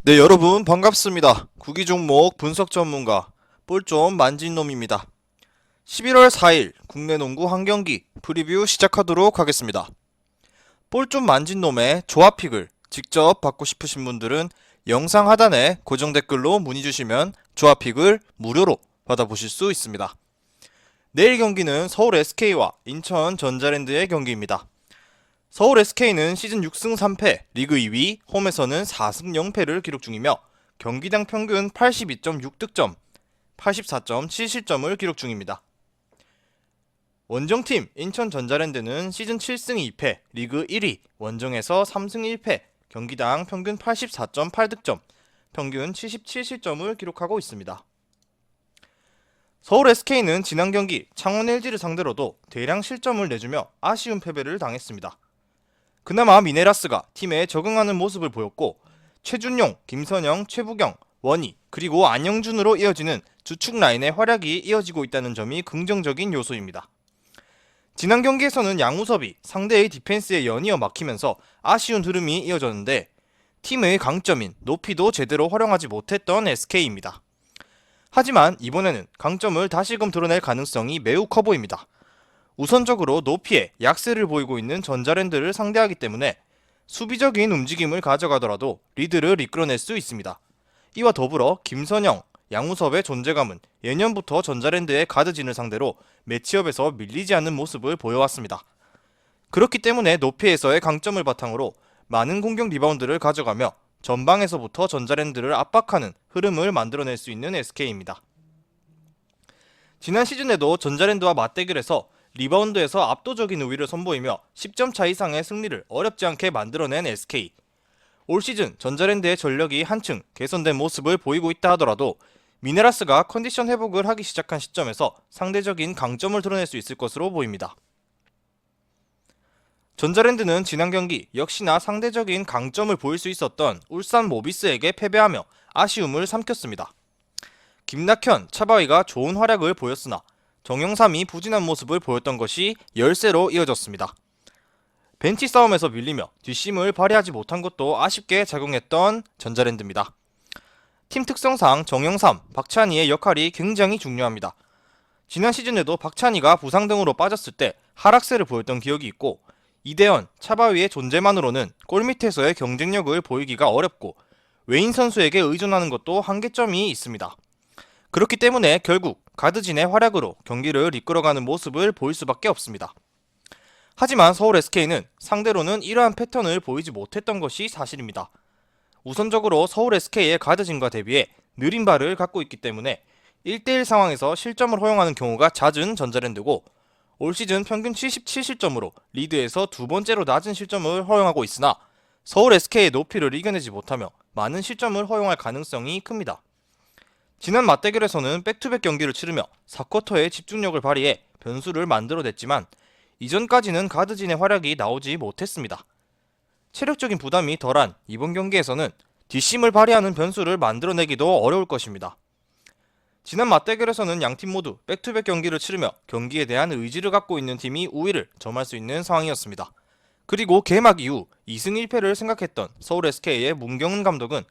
네, 여러분 반갑습니다. 구기 종목 분석 전문가 볼 좀 만진 놈입니다. 11월 4일 국내 농구 한 경기 프리뷰 시작하도록 하겠습니다. 볼 좀 만진 놈의 조합픽을 직접 받고 싶으신 분들은 영상 하단에 고정 댓글로 문의 주시면 조합픽을 무료로 받아보실 수 있습니다. 내일 경기는 서울 SK와 인천 전자랜드의 경기입니다. 서울 SK는 시즌 6승 3패, 리그 2위, 홈에서는 4승 0패를 기록 중이며 경기당 평균 82.6득점, 84.7실점을 기록 중입니다. 원정팀 인천 전자랜드는 시즌 7승 2패, 리그 1위, 원정에서 3승 1패, 경기당 평균 84.8득점, 평균 77실점을 기록하고 있습니다. 서울 SK는 지난 경기 창원 LG를 상대로도 대량 실점을 내주며 아쉬운 패배를 당했습니다. 그나마 미네라스가 팀에 적응하는 모습을 보였고 최준용, 김선영, 최부경, 원희 그리고 안영준으로 이어지는 주축 라인의 활약이 이어지고 있다는 점이 긍정적인 요소입니다. 지난 경기에서는 양우섭이 상대의 디펜스에 연이어 막히면서 아쉬운 흐름이 이어졌는데 팀의 강점인 높이도 제대로 활용하지 못했던 SK입니다. 하지만 이번에는 강점을 다시금 드러낼 가능성이 매우 커 보입니다. 우선적으로 높이에 약세를 보이고 있는 전자랜드를 상대하기 때문에 수비적인 움직임을 가져가더라도 리드를 이끌어낼 수 있습니다. 이와 더불어 김선영, 양우섭의 존재감은 예년부터 전자랜드의 가드진을 상대로 매치업에서 밀리지 않는 모습을 보여왔습니다. 그렇기 때문에 높이에서의 강점을 바탕으로 많은 공격 리바운드를 가져가며 전방에서부터 전자랜드를 압박하는 흐름을 만들어낼 수 있는 SK입니다. 지난 시즌에도 전자랜드와 맞대결에서 리바운드에서 압도적인 우위를 선보이며 10점 차 이상의 승리를 어렵지 않게 만들어낸 SK. 올 시즌 전자랜드의 전력이 한층 개선된 모습을 보이고 있다 하더라도 미네라스가 컨디션 회복을 하기 시작한 시점에서 상대적인 강점을 드러낼 수 있을 것으로 보입니다. 전자랜드는 지난 경기 역시나 상대적인 강점을 보일 수 있었던 울산 모비스에게 패배하며 아쉬움을 삼켰습니다. 김낙현, 차바위가 좋은 활약을 보였으나 정영삼이 부진한 모습을 보였던 것이 열세로 이어졌습니다. 벤치 싸움에서 밀리며 뒷심을 발휘하지 못한 것도 아쉽게 작용했던 전자랜드입니다. 팀 특성상 정영삼, 박찬희의 역할이 굉장히 중요합니다. 지난 시즌에도 박찬희가 부상 등으로 빠졌을 때 하락세를 보였던 기억이 있고 이대현, 차바위의 존재만으로는 골밑에서의 경쟁력을 보이기가 어렵고 외인 선수에게 의존하는 것도 한계점이 있습니다. 그렇기 때문에 결국 가드진의 활약으로 경기를 이끌어가는 모습을 보일 수밖에 없습니다. 하지만 서울 SK는 상대로는 이러한 패턴을 보이지 못했던 것이 사실입니다. 우선적으로 서울 SK의 가드진과 대비해 느린 발을 갖고 있기 때문에 1대1 상황에서 실점을 허용하는 경우가 잦은 전자랜드고 올 시즌 평균 77실점으로 리드에서 두 번째로 낮은 실점을 허용하고 있으나 서울 SK의 높이를 이겨내지 못하며 많은 실점을 허용할 가능성이 큽니다. 지난 맞대결에서는 백투백 경기를 치르며 4쿼터에 집중력을 발휘해 변수를 만들어냈지만 이전까지는 가드진의 활약이 나오지 못했습니다. 체력적인 부담이 덜한 이번 경기에서는 뒷심을 발휘하는 변수를 만들어내기도 어려울 것입니다. 지난 맞대결에서는 양팀 모두 백투백 경기를 치르며 경기에 대한 의지를 갖고 있는 팀이 우위를 점할 수 있는 상황이었습니다. 그리고 개막 이후 2승 1패를 생각했던 서울 SK의 문경은 감독은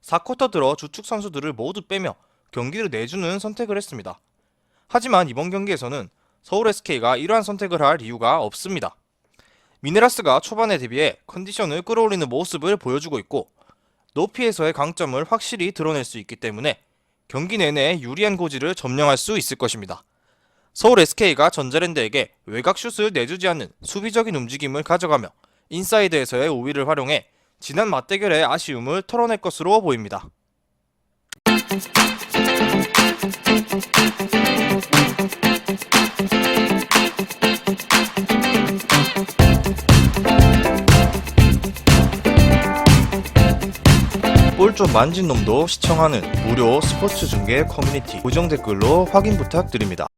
4쿼터 들어 주축 선수들을 모두 빼며 경기를 내주는 선택을 했습니다. 하지만 이번 경기에서는 서울 SK가 이러한 선택을 할 이유가 없습니다. 미네라스가 초반에 대비해 컨디션을 끌어올리는 모습을 보여주고 있고 높이에서의 강점을 확실히 드러낼 수 있기 때문에 경기 내내 유리한 고지를 점령할 수 있을 것입니다. 서울 SK가 전자랜드에게 외곽슛을 내주지 않는 수비적인 움직임을 가져가며 인사이드에서의 우위를 활용해 지난 맞대결의 아쉬움을 털어낼 것으로 보입니다. 볼 좀 만진 놈도 시청하는 무료 스포츠 중계 커뮤니티 고정 댓글로 확인 부탁드립니다.